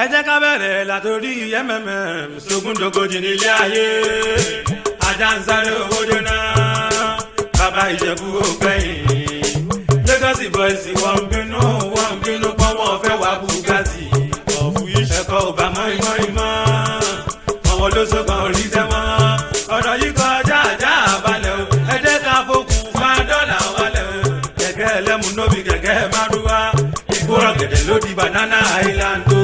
ẹ jẹ́ ká bẹ̀rẹ̀ látòrí sógúndógójì nílé ayé ajá ń sáré owó jóná bàbá Ìjẹ̀bú ògbẹ́yìn Lagos boys wọ́n bínú pọ́n wọ́n fẹ́ wá Bugatti ẹ̀kọ́ ò bá mọ́ ìmọ̀ àwọn olóṣogbo orí tẹ́mọ́ ọ̀rọ̀ yìí kọjá àjá àbálẹ̀ o ẹ jẹ́ ká fokùn fa dọ́là wálẹ̀ o kẹ̀kẹ́ ẹlẹ́mu nóbi kẹ̀kẹ́ márúwá ìgbóràn gẹ̀dẹ̀ ló di Banana Island o.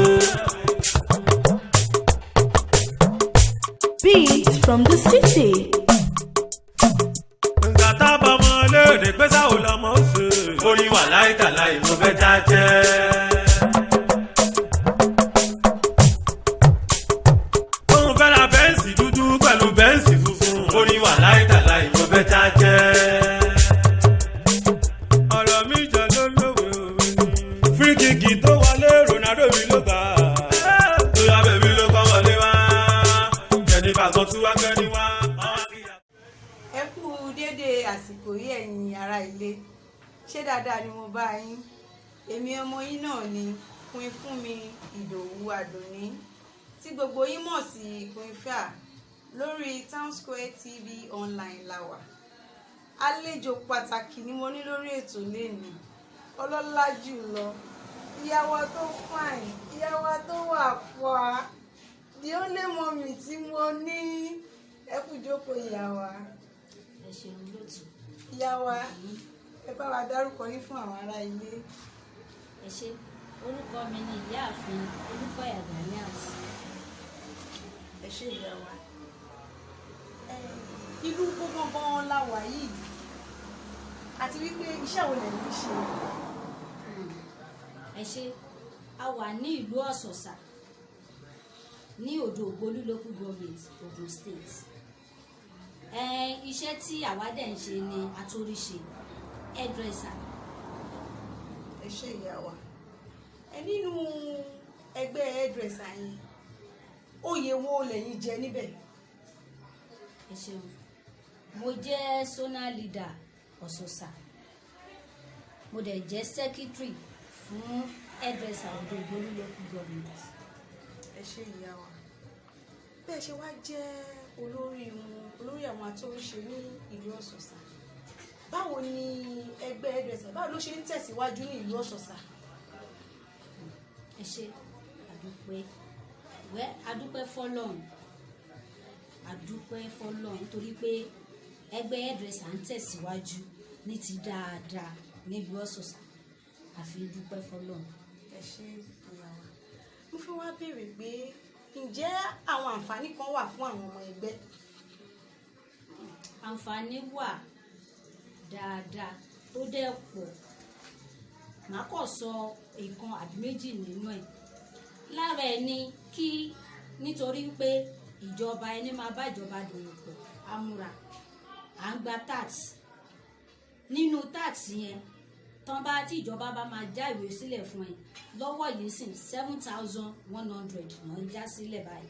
Beats from the city. Nǹkan tábà mọ́ léde pé sáwò lọ́mọ ṣe. Orin wà láìtàláì mo fẹ́ já jẹ́. Òun fẹ́ ra bẹ́ǹsì dúdú pẹ̀lú bẹ́ǹsì funfun. Orin wà láìtàláì mo fẹ́ já jẹ́. Ọ̀rọ̀ mi jọ ló lówe òwe ni. Free kick tó wọlé Ronaldo mi ló gbà. Tó yá bèbí ló kọ́ wọlé wá. Jẹ̀nifà kan tún wá gbẹ́ ní wá. Ẹ kú déédéé àsìkò yìí ẹ̀yin ará ilé, ṣé dáadáa ni mo bá yín? Èmi ọmọ yín náà ni Queen Fúnmi Ìdòwú Àdùnní tí gbogbo yín mọ̀ sí Queen Fia lórí Town Square TV online láwà. Àlejò pàtàkì ni mo ní lórí ètò lẹ́nu, ọlọ́lá jùlọ, ìyàwó tó fine, ìyàwó tó wà pọ̀, the only mommy tí mo ní. Ẹ kú jókòó ìyàwó. Ẹ ṣeun lótú. Ìyàwó, ẹ bá wa dárúkọ yín fún àwọn ará ilé. Ẹ ṣé, orúkọ mi ni Ìyáàfin Olúkọ̀yà Ganiat. Ẹ ṣé ìyàwó. Ìlú gbọ́ngbọ́n la wà yìí àti wípé iṣẹ́ wo lẹ̀ ń ṣe? Ẹ ṣé, a wà ní ìlú Ọ̀sọ̀sà ní Odò Ògbólú local government Ogun State. Iṣẹ́ tí àwa dẹ̀ ń ṣe ni atóríṣe hairdresser. Ẹ ṣé ìyàwó. Nínú ẹgbẹ́ hairdresser yín, oyè wo lẹ̀yin jẹ níbẹ̀? Ẹ ṣeun, mo jẹ́ zonal leader Ọ̀sọ̀sà, mo dẹ̀ jẹ́ secretary fún hairdresser Odò Ògbólú local government. Ẹ ṣé ìyàwó. Bẹ́ẹ̀ ṣe wá jẹ́ olórí àwọn atóríṣe ní ìlú Ọ̀sọ̀sà, báwo ni ẹgbẹ́ hairdresser báwo ló ṣe ń tẹ̀síwájú ní ìlú Ọ̀sọ̀sà? Ẹ ṣé, adúpẹ́ fọ́lọ́run nítorí pé ẹgbẹ́ hairdresser ń tẹ̀síwájú ní ti dáadáa nílùú Ọ̀sọ̀sà, àfi dúpẹ́ fọ́lọ́run. Ẹ ṣé ìyàwó. Mo fẹ́ wá béèrè pé ǹjẹ́ àwọn àǹfààní kan wà fún àwọn ọmọ ẹgbẹ́? Àǹfààní wà dáadáa tó dẹ̀ pọ̀, màá kàn sọ ìkan àbí méjì nínú ẹ̀. Lára ẹ̀ ni nítorí pé ìjọba ẹni máa bá ìjọba dòwò pọ̀, amúra à ń gba tax. Nínú tax yẹn tí ìjọba bá máa já ìwé sílẹ̀ fún ẹ lọ́wọ́ yìí sìn 7,100 náà ń já sílẹ̀ báyìí.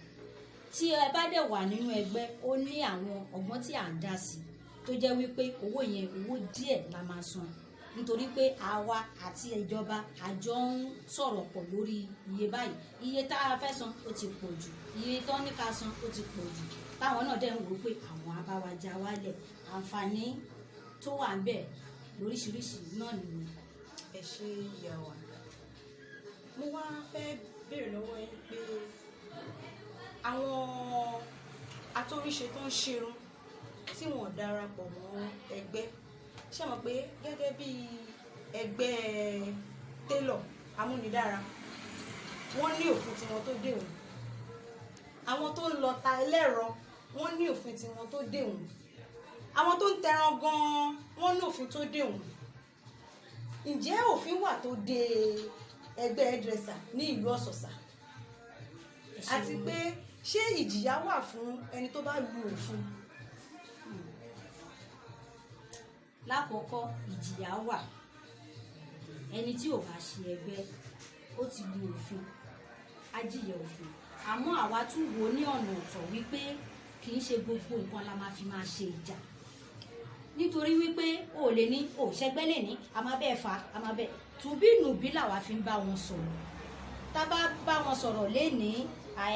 Tí ẹ bá dẹ̀ wà nínú ẹgbẹ́, ó ní àwọn ọgbọ́n tí à ń dá sí tó jẹ́ wípé owó yẹn owó díẹ̀ la máa san, nítorí pé àwa àti ìjọba àjọ ń sọ̀rọ̀ pọ̀ lórí iye báyìí. Iye tá a fẹ́ san ó ti pọ̀ jù, iye tó ní ká san ó ti pọ̀ jù, táwọn náà dẹ̀ ń wò pé àwọn abáwájà wálẹ̀. Àǹfààní tó wà ń bẹ̀ lóríṣiríṣi náà nìyẹn. Ẹ ṣé ìyàwó. Mo wá fẹ́ béèrè lọ́wọ́ yín pé àwọn atóríṣe tó ń ṣerun tí wọ́n darapọ̀ mọ́ ẹgbẹ́, ṣé mọ̀ pé gẹ́gẹ́ bí ẹgbẹ́ télọ̀ amúnidára wọ́n ní òfin tiwọn tó dè wọ́n, àwọn tó ń lọ ta ẹlẹ́rọ wọ́n ní òfin tiwọn tó dè wọ́n, àwọn tó ń tẹran gan-an wọ́n ní òfin tó dè wọ́n. Ǹjẹ́ òfin wà tó de ẹgbẹ́ hairdresser ní ìlú Ọ̀sọ̀sà? Àti pé ṣé ìjìyà wà fún ẹni tó bá lu òfin? Lákọ̀ọ́kọ́ ìjìyà wà, ẹni tí ò bá ṣe ẹgbẹ́ ó ti lu òfin, á jìyà òfin. Àmọ́ àwa tún wò ní ọ̀nà ọ̀tọ̀ wípé kì í ṣe gbogbo nǹkan la máa fi máa ṣe ìjà, nítorí wípé o lè ní ṣẹgbẹ́ lè ní a máa bẹ́ẹ̀ fa a máa bẹ́ẹ̀ tùbí nùbí làwa fi ń bá wọn sọ̀rọ̀. Tá bá bá wọn sọ̀rọ̀ lénìí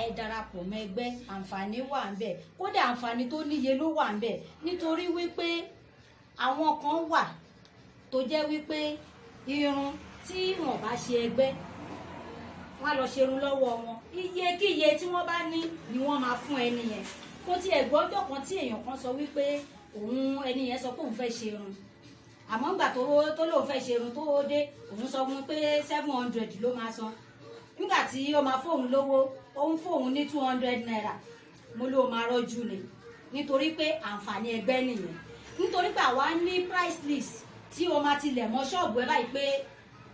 ẹ darapọ̀ mọ́ ẹgbẹ́, àǹfààní wà ń bẹ̀, kódà àǹfààní tó níye ló wà ń bẹ̀, nítorí wípé àwọn kan wà tó jẹ́ wípé irun tí wọ́n bá ṣe ẹgbẹ́ wọ́n á lọ ṣerun lọ́wọ́ wọn, iyekíye tí wọ́n bá ní ni wọ́n máa fún ẹni yẹn. Mo ti ẹ̀gbọ́jọ́ kan tí èèyàn kan sọ wípé ẹni yẹn sọ pé òun fẹ́ ṣerun, àmọ́ nígbà tó lóun fẹ́ ṣerun tó dé òun sọ fún un pé 700 ló máa san. Nígbà tí ó máa fóun lówó òun fóun ní 200 naira. Mo ló máa rọ́jú ni, nítorí pé àǹfààní ẹgbẹ́ nìyẹn. Nítorí pé àwa ní price list tí o máa tilẹ̀ mọ́ ṣọ́ọ̀bù ẹ báyìí pé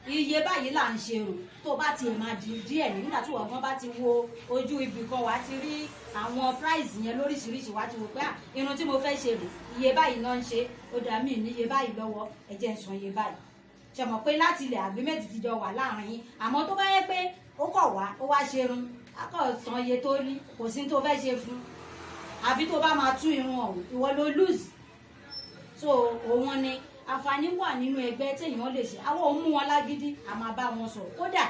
iye báyìí là ń ṣerun, tó bá tiẹ̀ máa di díẹ̀ nígbà tí wọ́n bá ti wo ojú ibì kan wá ti rí àwọn price yẹn lóríṣiríṣi, wá ti wò pé irun tí mo fẹ́ ṣe rè iye báyìí náà ń ṣe, ó dà mí ní iye báyìí lọ́wọ́, ẹ jẹ́ n san iye báyìí. Ṣé mọ̀ pé láti ilẹ̀ agreement ti jọ wà láàrin yín, àmọ́ tó bá yẹ pé ó kọ̀ wá ó wá ṣerun á kọ̀ san iye tó ní, kò sí tó fẹ́ ṣe fún, àfi tó bá máa tún irun ọ̀hún ìwọ ló lose. So òun ni àǹfààní wà nínú ẹgbẹ́ téèyàn lè ṣe. Àwọn ò mú wọn lágídí, a máa bá wọn sọ̀rọ̀, kódà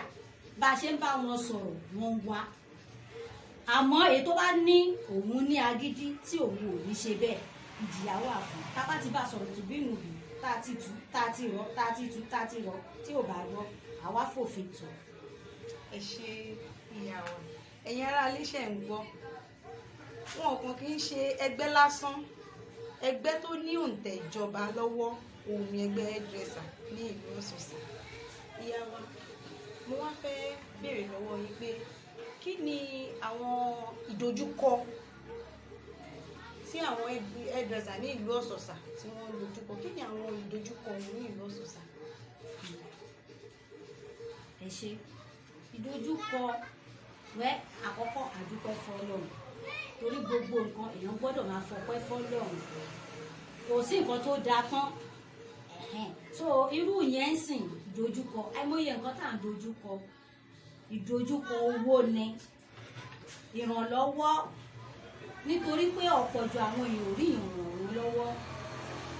bá a ṣe ń bá wọn sọ̀rọ̀ wọ́n wá. Àmọ́ èyí tó bá ní òun ní agídí tí òun ò ní ṣe bẹ́ẹ̀, ìjìyà wà fún. Tá bá ti bá sọ̀rọ̀ tó bínú bì, tá a ti tú, tá a ti rọ, tá a ti tú, tá a ti rọ, tí ò bá rọ àwa fòfin tọ̀. Ẹ ṣe ìyàwó ẹ̀yin ará iléeṣẹ́ ń gbọ́, wọn kàn kì í ṣe ẹgbẹ́ lásán, ẹgbẹ́ tó ní òǹtẹ̀ ìjọba lọ́wọ́ òun ni ẹgbẹ́ hairdresser ní ìlú Ọ̀ṣọ́ṣà. Ìyá wa, mo wá fẹ́ béèrè lọ́wọ́ yín pé kí ni àwọn ìdojúkọ tí àwọn hairdresser ní ìlú Ọ̀ṣọ́ṣà tí wọ́n ń dojúkọ, kí ni àwọn ìdojúkọ wọn ní ìlú Ọ̀ṣọ́ṣà? Ẹ ṣe ìdojúkọ àkọ́kọ́ àdúpẹ́ fọ́lọ́run, torí gbogbo nǹkan èèyàn gbọ́dọ̀ máa fọpẹ́ fọ́lọ́run, kò sí nǹkan tó dáa tán. So irú yẹn ń sìn ìdojúkọ, àìmọye nǹkan tá à ń dojúkọ, ìdojúkọ owó ni, ìrànlọ́wọ́, nítorí pé ọ̀pọ̀ ju àwọn èèyàn ò rí ìrànlọ́wọ́ lọ́wọ́,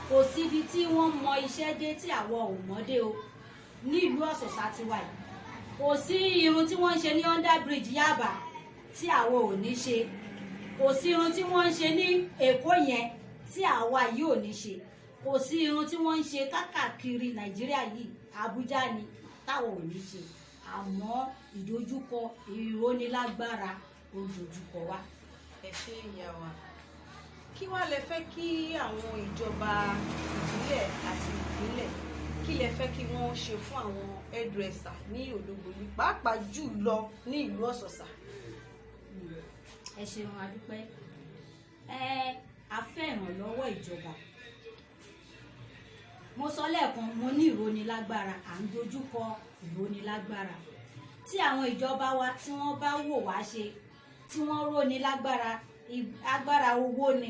kò síbi tí wọ́n mọ iṣẹ́ dé tí àwọn ò mọ̀ dé o. Ní ìlú Ọ̀ṣọ́ṣà ti wà yìí kò sí irun tí wọ́n ń ṣe ní under bridge Yaba tí àwọn ò ní ṣe, kò sí irun tí wọ́n ń ṣe ní Èkó yẹn tí àwa yìí ò ní ṣe, kò sí irun tí wọ́n ń ṣe káàkiri Nàìjíríà yìí Àbújá ni táwọn ò ní ṣe. Àmọ́ ìdojúkọ ìrónilágbára ó dojúkọ wa. Ẹ ṣe ìyá wa, kí wá lẹ fẹ́ kí àwọn ìjọba ìbílẹ̀ àti ìpínlẹ̀ kí lẹ fẹ́ kí wọ́n ṣe fún àwọn hairdresser ní Òdògbòlú pàápàá jù lọ ní ìlú Ọ̀ṣọ́ṣà? Ẹ ṣeun adúpẹ́. A fẹ́ ìrànlọ́wọ́ ìjọba. Mo sọ lẹ́ẹ̀kan, mo ní ìrónilágbára, à ń dojúkọ ìrónilágbára. Tí àwọn ìjọba wa tí wọ́n bá wò wá ṣe, tí wọ́n rónilágbára, agbára owó ni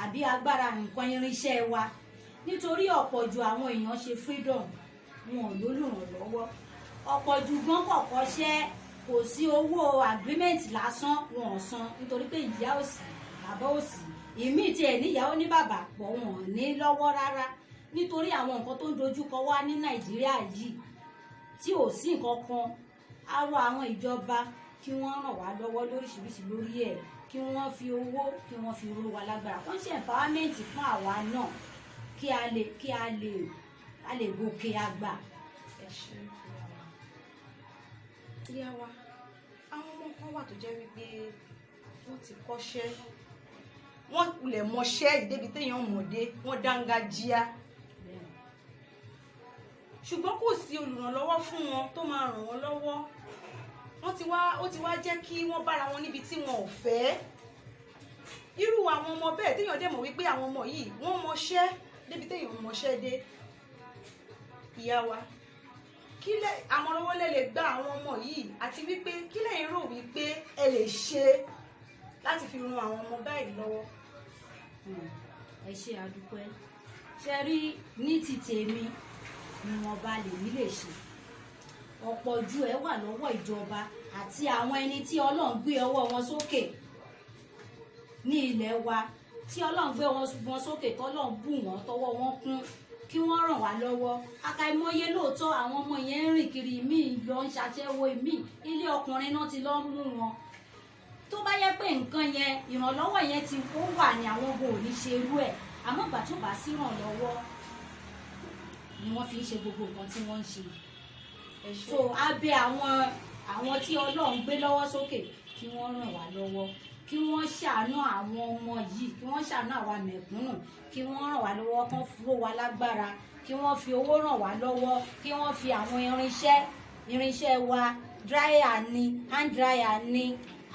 àbí agbára nǹkan irinṣẹ́ wa, nítorí ọ̀pọ̀ ju àwọn èèyàn ṣe freedom wọn ò lólùrànlọ́wọ́, ọ̀pọ̀ ju gbọ́n kọ̀ọ̀kan ṣẹ́, kò sí owó agreement lásán wọn ò san, nítorí pé ìyá òsì bàbá òsì, ìmí tí ẹ̀ níyàwó ní bàbá pọ̀ wọn ò ní lọ́wọ́ rárá, nítorí àwọn nǹkan tó ń dojúkọ wá ní Nàìjíríà yìí tí ò sí nǹkan kan. Á rọ̀ àwọn ìjọba kí wọ́n ràn wá lọ́wọ́ lóríṣiríṣi lórí ẹ̀, kí wọ́n fi owó kí wọ́n fi ró wa lágbára, wọ́n ṣe empowerment fún àwa náà kí a lè gòkè àgbà. Ẹ ṣe ìyá wa, àwọn ọmọ kan wà tó jẹ́ wípé wọ́n ti kọ́ṣẹ́, wọ́n lè mọṣẹ́ ìdébi téèyàn mọ̀dé, wọ́n dángájíá, ṣùgbọ́n kò sí olùrànlọ́wọ́ fún wọn tó máa ràn wọ́n lọ́wọ́. Ó ti wá jẹ́ kí wọ́n bára wọn níbi tí wọn ò fẹ́. Irú àwọn ọmọ bẹ́ẹ̀ téèyàn dẹ̀ mọ̀ wípé àwọn ọmọ yìí wọ́n mọṣẹ́ débi téèyàn mọṣẹ́ dé. Ìyá wa, kí lẹ àmọ̀rànwọ́ lè gba àwọn ọmọ yìí, àti wípé kí lẹ̀yin rò wípé ẹ lè ṣe láti fi ran àwọn ọmọ báyìí lọ́wọ́? Ẹ ṣe àdúpẹ́. Ṣe rí ní ti tèmi ni wọ́n bá lèmi lè ṣe, ọ̀pọ̀ ju ẹ wà lọ́wọ́ ìjọba àti àwọn ẹni tí Ọlọ́run gbé ọwọ́ wọn sókè ní ilẹ̀ wa, tí Ọlọ́run gbé wọn sókè, tọ́lọ́run bù wọ́n tọwọ́ wọn kún, kí wọ́n ràn wá lọ́wọ́ àkàìmọye lóòótọ́ àwọn ọmọ yẹn ń rìn kiri míì lọ ń ṣàṣẹ́wó míì ilé ọkùnrin náà ti lọ ń mú wọn tó bá yẹ pé nǹkan yẹn ìrànlọ́wọ́ yẹn ti kó wà ní àwọn ogun òní ṣe irú ẹ̀ àmọ́ ìgbà tó bá sí ìrànlọ́wọ́ ni wọ́n fi ń ṣe gbogbo nǹkan tí wọ́n ń ṣe so abẹ́ àwọn tí Ọlọ́run gbé lọ́wọ́ sókè kí wọ́n ràn wá lọ́wọ́ kí wọ́n ṣàánú àwọn ọmọ yìí kí wọ́n ṣàánú àwa mẹ̀kúnnù kí wọ́n ràn wá lọ́wọ́ kán fúró wa lágbára kí wọ́n fi owó ràn wá lọ́wọ́ kí wọ́n fi àwọn irinṣẹ́ wa dryer ni hand dryer ni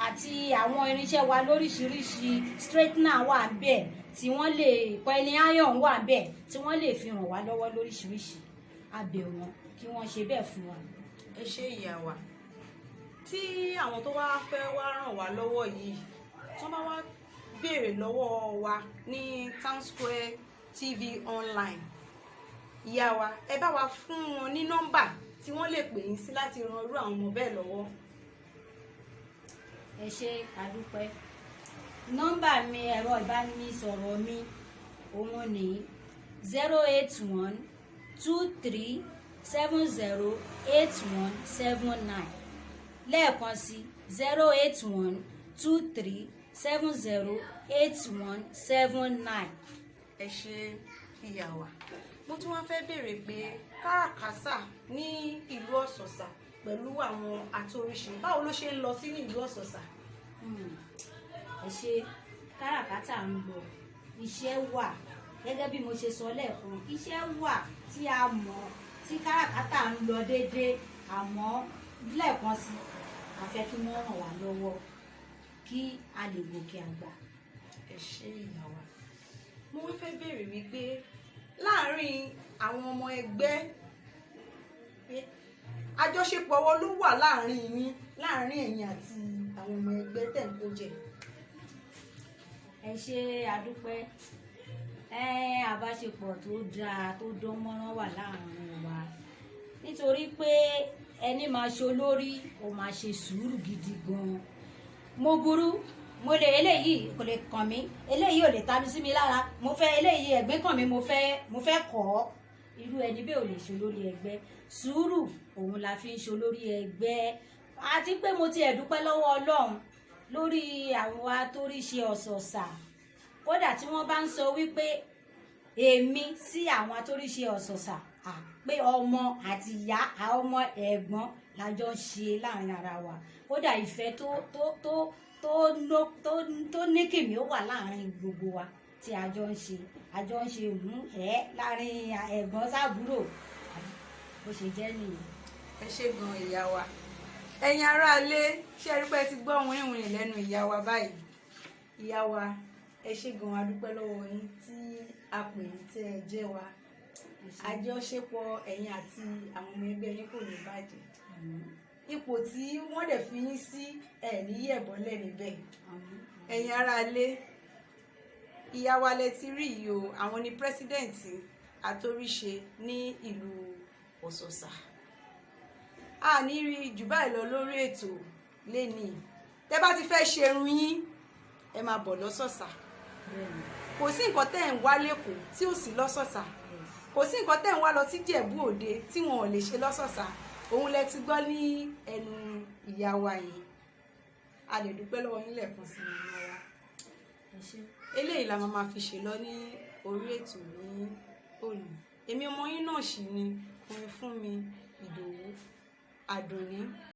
àti àwọn irinṣẹ́ wa lóríṣiríṣi straightener wà bẹ́ẹ̀ tí wọ́n lè pẹ́ẹ́nì iron wà bẹ́ẹ̀ tí wọ́n lè fi ràn wá lọ́wọ́ lóríṣiríṣi abẹ́ wọn kí wọ́n ṣe bẹ́ẹ̀ fún wa. ẹ ṣé ìyá wa tí àwọn tó wá fẹ́ wá ràn wá lọ́wọ́ yìí tó bá wá béèrè lọ́wọ́ wa ní Town Square TV online ìyá wa ẹ bá wa fún wọn ní nọ́mbà tí wọ́n lè pè yín sí láti ran irú àwọn ọmọ bẹ́ẹ̀ lọ́wọ́. ẹ ṣé àdúpẹ́ nọ́mbà mi ẹ̀rọ ìbánisọ̀rọ̀ mi òun ní 08123708179 lẹ́ẹ̀kan sí 08123708179. ẹ ṣé ìyá wa mo tún wá fẹ́ béèrè pé káràkátà ní ìlú Ọ̀sọ̀sà pẹ̀lú àwọn àtòríṣe báwo ló ṣe ń lọ sí ní ìlú Ọ̀sọ̀sà. ẹ ṣé káràkátà ń lọ iṣẹ́ wà gẹ́gẹ́ bí mo ṣe sọ lẹ́ẹ̀kan iṣẹ́ wà tí a mọ̀ tí káràkátà ń lọ déédéé àmọ́ lẹ́ẹ̀kan sí a fẹ́ kí wọ́n ràn wá lọ́wọ́ kí a lè gòkè àgbà. ẹ ṣé ìyá wa mo wá fẹ́ béèrè wípé láàárín àwọn ọmọ ẹgbẹ́ àjọṣepọ̀ wo ló wà láàárín yín láàárín ẹ̀yin àti àwọn ọmọ ẹgbẹ́ tẹ̀ ń kó jẹ. ẹ ṣé àdúpẹ́ àbáṣepọ̀ tó dáa tó dán mọ́rán wà láàárín wa nítorí pé ẹni máa ṣe olórí ó máa ṣe sùúrù gidi gan-an mo burú mo lè eléyìí kò lè kàn mí eléyìí ò lè tami sí mi lára mo fẹ́ eléyìí ẹ̀gbẹ́ kàn mí mo fẹ́ kọ́ irú ẹni bẹ́ẹ̀ ò lè ṣe olórí ẹgbẹ́ sùúrù òun la fi ń ṣe olórí ẹgbẹ́ àti pé mo ti dúpẹ́ lọ́wọ́ Ọlọ́run lórí àwọn atóríṣe Ọ̀sọ̀sà kódà tí wọ́n bá ń sọ wípé èmi sí àwọn atóríṣe Ọ̀sọ̀sà pé ọmọ àti ìyá àwọn ọmọ ẹ̀gbọ́n la jọ ń ṣe láàrin ara wa kódà ìfẹ́ tó ní kìmí ó wà láàrin gbogbo wa tí a jọ ń ṣe láàrin ẹ̀gbọ́n sábúrò bó ṣe jẹ́ nìyẹn. ẹ ṣé gan ìyá wa ẹ̀yin aráalé ṣé ẹ rí pé ti gbọ́ wìnrìnwìnrìn lẹ́nu ìyá wa báyìí ìyá wa ẹ ṣé gan adúpẹ́ lọ́wọ́ yín tí a pè ní tẹ́ ẹ jẹ́ wa àjọṣepọ̀ ẹ̀yin àti àwọn ọmọ ẹgbẹ́ yín kò ní bàjẹ́ ipò tí wọ́n dẹ̀ fi yín sí ẹ̀ ní yẹ̀bọ́lẹ̀ níbẹ̀ ẹ̀yin aráalé ìyá wa lẹ ti rí yìí o àwọn ni pírẹsidẹ́ǹtì àtòríṣe ní ìlú Ọ̀sọ̀sà a ní rí jù báyìí lọ lórí ètò lénìí tẹ́ bá ti fẹ́ ṣerun yín ẹ máa bọ̀ lọ́sọ̀sà kò sí nǹkan tẹ́ ẹ̀ ń wá lẹ́kọ̀ọ́ tí ò sí lọ́sọ̀sà kò sí nǹkan tẹ́ ẹ̀ ń wá lọ sí Jẹ̀bú Òde tí wọn ò lè ṣe lọ́sọ̀sà òun lẹ ti gbọ́ ní ẹnu ìyá wa yìí a lè dúpẹ́ lọ́wọ́ yín lẹ́ẹ̀kan sí ìyá wa eléyìí la máa fi ṣe lọ ní orí ètò ní òní èmi ọmọ yín náà sì ni Fúnmi Ìdòwú Àdùnní.